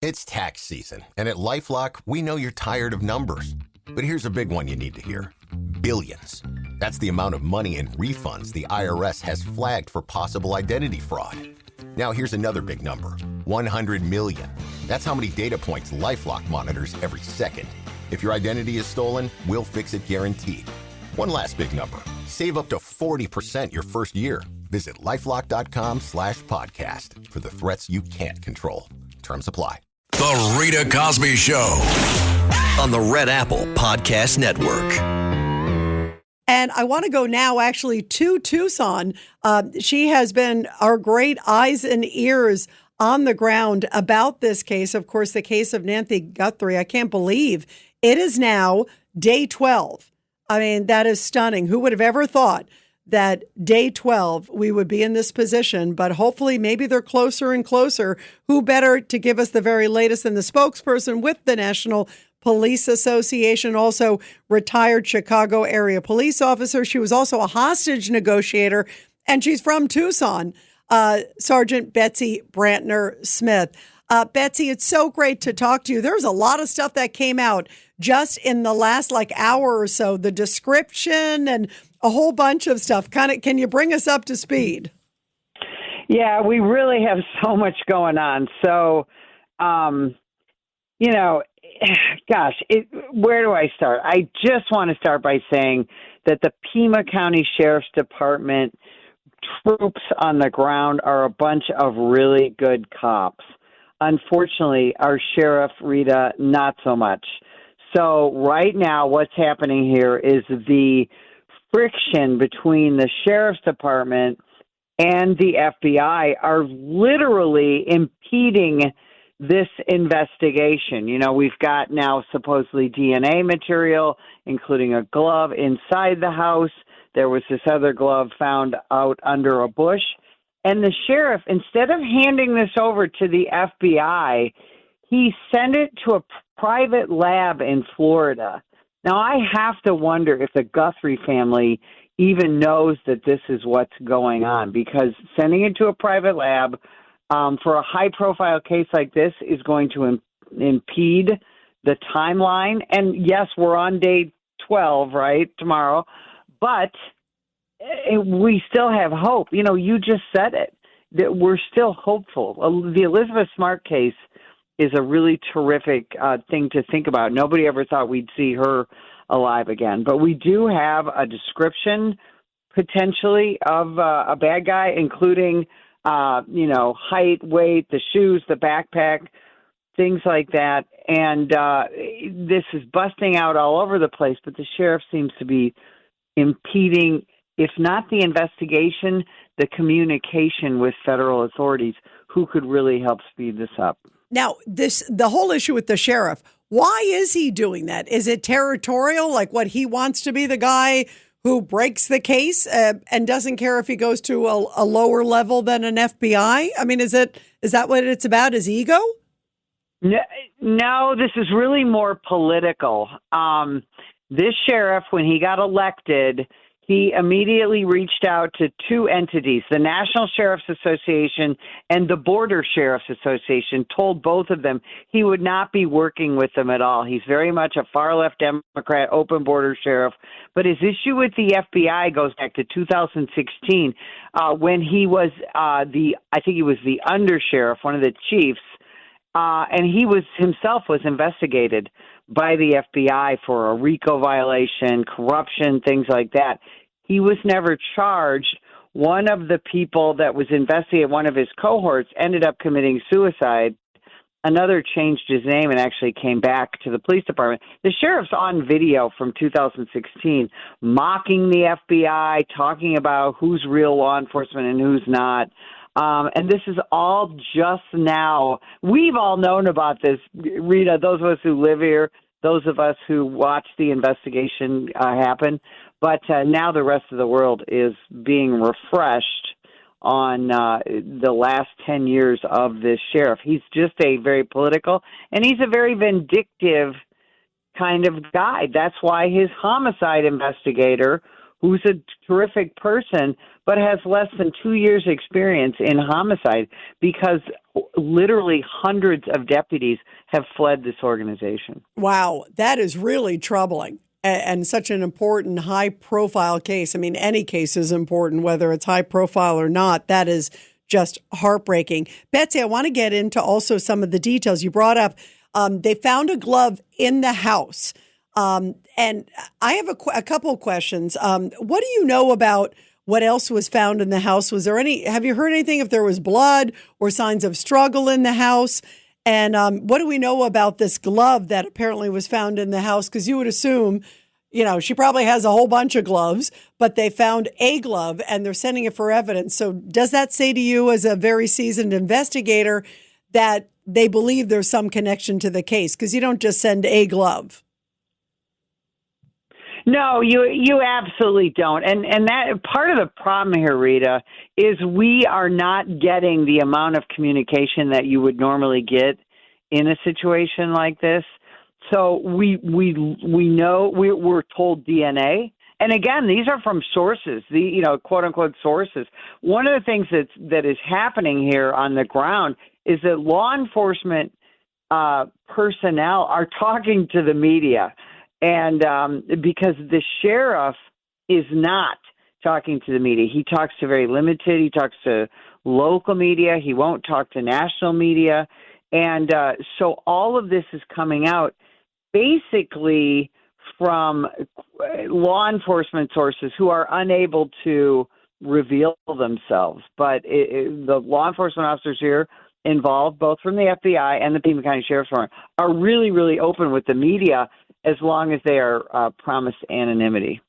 It's tax season, and at LifeLock, we know you're tired of numbers. But here's a big one you need to hear. Billions. That's the amount of money in refunds the IRS has flagged for possible identity fraud. Now here's another big number. 100 million. That's how many data points LifeLock monitors every second. If your identity is stolen, we'll fix it guaranteed. One last big number. Save up to 40% your first year. Visit LifeLock.com/podcast for the threats you can't control. Terms apply. The Rita Cosby Show on the Red Apple Podcast Network. And I want to go now actually to Tucson. She has been our great eyes and ears on the ground about this case. Of course, the case of Nancy Guthrie. I can't believe it is now day 12. I mean, that is stunning. Who would have ever thought that day 12 we would be in this position? But hopefully maybe they're closer and closer. Who better to give us the very latest than the spokesperson with the National Police Association, also retired Chicago area police officer. She was also a hostage negotiator, and she's from Tucson, Sergeant Betsy Bratner Smith. Betsy, it's so great to talk to you. There's a lot of stuff that came out just in the last hour or so, the description and a whole bunch of stuff. Can you bring us up to speed? Yeah, we really have so much going on. So, where do I start? I just want to start by saying that the Pima County Sheriff's Department troops on the ground are a bunch of really good cops. Unfortunately, our sheriff, Rita, not so much. So right now what's happening here is the friction between the Sheriff's Department and the FBI are literally impeding this investigation. You know, we've got now supposedly DNA material, including a glove inside the house. There was this other glove found out under a bush. And the sheriff, instead of handing this over to the FBI, he sent it to a private lab in Florida. Now, I have to wonder if the Guthrie family even knows that this is what's going on, because sending it to a private lab for a high-profile case like this is going to impede the timeline. And, yes, we're on day 12, right, tomorrow, but we still have hope. You know, you just said it, that we're still hopeful. The Elizabeth Smart case is a really terrific thing to think about. Nobody ever thought we'd see her alive again. But we do have a description, potentially, of a bad guy, including, height, weight, the shoes, the backpack, things like that. And this is busting out all over the place, but the sheriff seems to be impeding, if not the investigation, the communication with federal authorities who could really help speed this up. Now, the whole issue with the sheriff, why is he doing that? Is it territorial, like what he wants to be the guy who breaks the case and doesn't care if he goes to a lower level than an FBI? I mean, is that what it's about, his ego? No, this is really more political. This sheriff, when he got elected, he immediately reached out to two entities, the National Sheriff's Association and the Border Sheriff's Association, told both of them he would not be working with them at all. He's very much a far-left Democrat, open border sheriff. But his issue with the FBI goes back to 2016 when he was I think he was the undersheriff, one of the chiefs, and he himself was investigated by the FBI for a RICO violation, corruption, things like that. He was never charged. One of the people that was investigated, one of his cohorts, ended up committing suicide. Another changed his name and actually came back to the police department. The sheriff's on video from 2016 mocking the FBI, talking about who's real law enforcement and who's not. And this is all just now. We've all known about this, Rita, those of us who live here, those of us who watch the investigation happen. But now the rest of the world is being refreshed on the last 10 years of this sheriff. He's just a very political, and he's a very vindictive kind of guy. That's why his homicide investigator, who's a terrific person, but has less than 2 years experience in homicide because literally hundreds of deputies have fled this organization. Wow, that is really troubling and such an important high-profile case. I mean, any case is important, whether it's high-profile or not. That is just heartbreaking. Betsy, I want to get into also some of the details you brought up. They found a glove in the house. And I have a couple of questions. What do you know about what else was found in the house? Have you heard anything if there was blood or signs of struggle in the house? And what do we know about this glove that apparently was found in the house? Because you would assume, she probably has a whole bunch of gloves, but they found a glove and they're sending it for evidence. So does that say to you as a very seasoned investigator that they believe there's some connection to the case? Because you don't just send a glove. No, you absolutely don't. And that part of the problem here, Rita, is we are not getting the amount of communication that you would normally get in a situation like this. So we know we're told DNA. And again, these are from sources, quote unquote sources. One of the things that is happening here on the ground is that law enforcement personnel are talking to the media. And because the sheriff is not talking to the media. He talks to very limited. He talks to local media. He won't talk to national media. And so all of this is coming out basically from law enforcement sources who are unable to reveal themselves. But the law enforcement officers here involved, both from the FBI and the Pima County Sheriff's Department, are really, really open with the media as long as they are promised anonymity.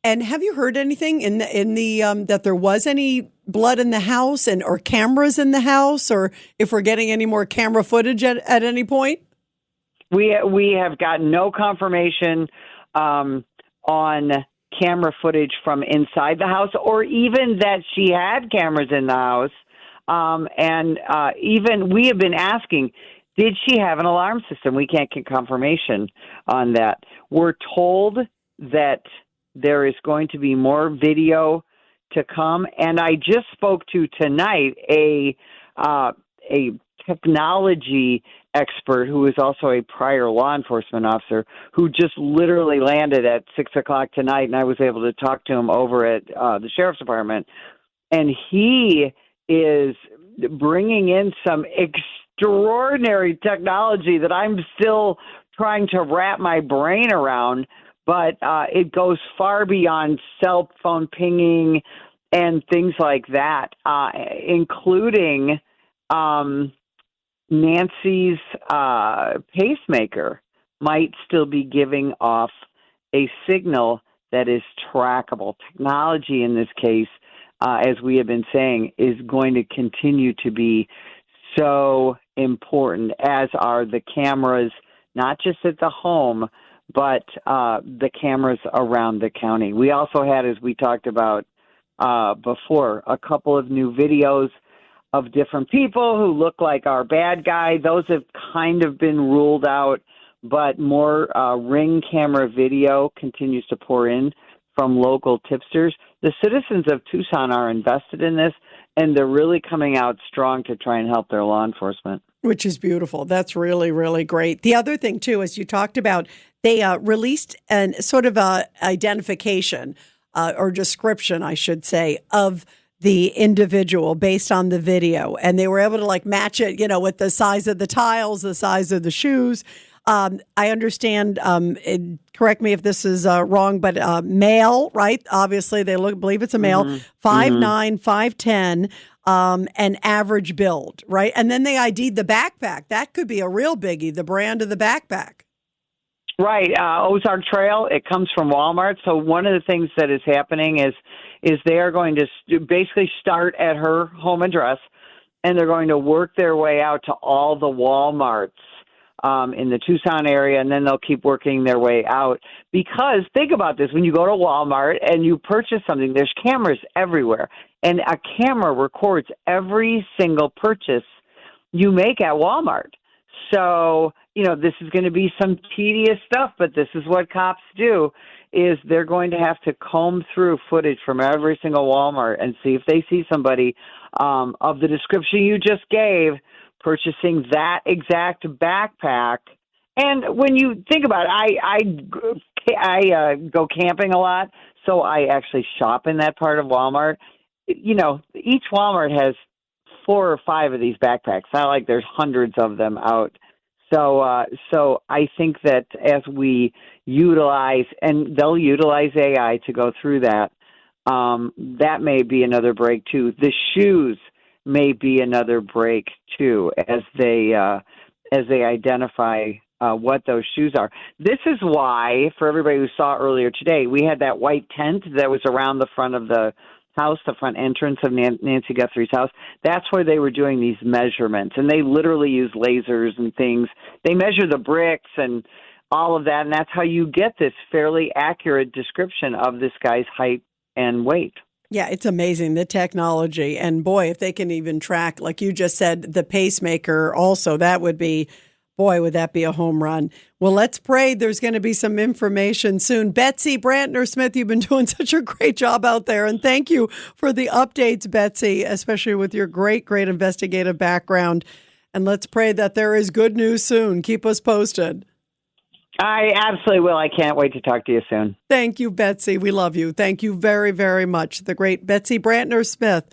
And have you heard anything in the that there was any blood in the house or cameras in the house, or if we're getting any more camera footage at any point? We have gotten no confirmation on camera footage from inside the house, or even that she had cameras in the house. Even we have been asking, did she have an alarm system? We can't get confirmation on that. We're told that there is going to be more video to come. And I just spoke to tonight a technology expert who is also a prior law enforcement officer who just literally landed at 6:00 tonight. And I was able to talk to him over at the Sheriff's Department. And he is bringing in some extraordinary technology that I'm still trying to wrap my brain around, but it goes far beyond cell phone pinging and things like that, including Nancy's pacemaker might still be giving off a signal that is trackable. Technology in this case, as we have been saying, is going to continue to be so important, as are the cameras, not just at the home, but the cameras around the county. We also had, as we talked about before, a couple of new videos of different people who look like our bad guy. Those have kind of been ruled out, but more Ring camera video continues to pour in from local tipsters. The citizens of Tucson are invested in this, and they're really coming out strong to try and help their law enforcement. Which is beautiful. That's really, really great. The other thing, too, as you talked about, they released an sort of identification or description, I should say, of the individual based on the video. And they were able to match it, with the size of the tiles, the size of the shoes. I understand, correct me if this is wrong, but male, right? Obviously, they believe it's a male, 5'9", 5'10", and average build, right? And then they ID'd the backpack. That could be a real biggie, the brand of the backpack. Right. Ozark Trail, it comes from Walmart. So one of the things that is happening is they are going to basically start at her home address, and they're going to work their way out to all the Walmarts in the Tucson area, and then they'll keep working their way out. Because think about this, when you go to Walmart and you purchase something, there's cameras everywhere, and a camera records every single purchase you make at Walmart. So, this is going to be some tedious stuff, but this is what cops do, is they're going to have to comb through footage from every single Walmart and see if they see somebody of the description you just gave purchasing that exact backpack. And when you think about it, I go camping a lot, so I actually shop in that part of Walmart. Each Walmart has 4 or 5 of these backpacks. Not like there's hundreds of them out. So I think that as we utilize, and they'll utilize AI to go through that, that may be another break too. The shoes may be another break too, as they identify what those shoes are. This is why, for everybody who saw earlier today, we had that white tent that was around the front of the house, the front entrance of Nancy Guthrie's house. That's where they were doing these measurements, and they literally use lasers and things. They measure the bricks and all of that, and that's how you get this fairly accurate description of this guy's height and weight. Yeah, it's amazing, the technology. And boy, if they can even track, like you just said, the pacemaker also, that would be, boy, would that be a home run. Well, let's pray there's going to be some information soon. Betsy Bratner Smith, you've been doing such a great job out there. And thank you for the updates, Betsy, especially with your great, great investigative background. And let's pray that there is good news soon. Keep us posted. I absolutely will. I can't wait to talk to you soon. Thank you, Betsy. We love you. Thank you very, very much. The great Betsy Bratner Smith,